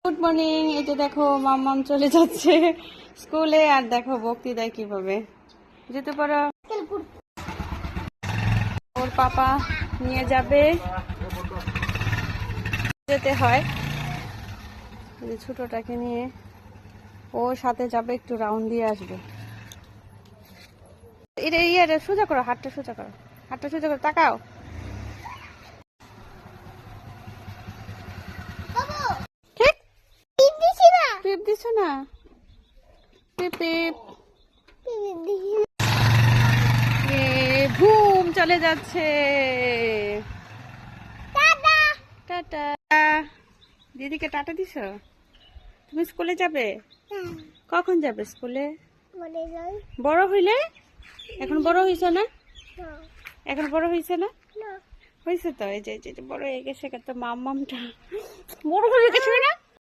Good morning. এই যে দেখো মাম্মাম চলে যাচ্ছে স্কুলে, আর দেখো ভক্তি দেয় কিভাবে। যেতে পারো, ওর পাপা নিয়ে যাবে, যেতে হয় ছোটটাকে নিয়ে। ও সাথে যাবে, একটু রাউন্ড দিয়ে আসবে। এটা সোজা করো, হাতটা সোজা করো, হাতটা সোজা করো, তাকাও। ঠিক টিপ দিছ না, টিপ টিপ। ঘুম চলে যাচ্ছে। টাটা। দিদিকে টাটা দিছ? তুমি স্কুলে যাবে? কখন যাবে স্কুলে? বড় হইলে? এখন বড় হইছ না? এখন বড় হইছে না? হয়েছে তো। এই যে বড় হয়ে গেছে, তো মামটা বড় হয়ে গেছে না।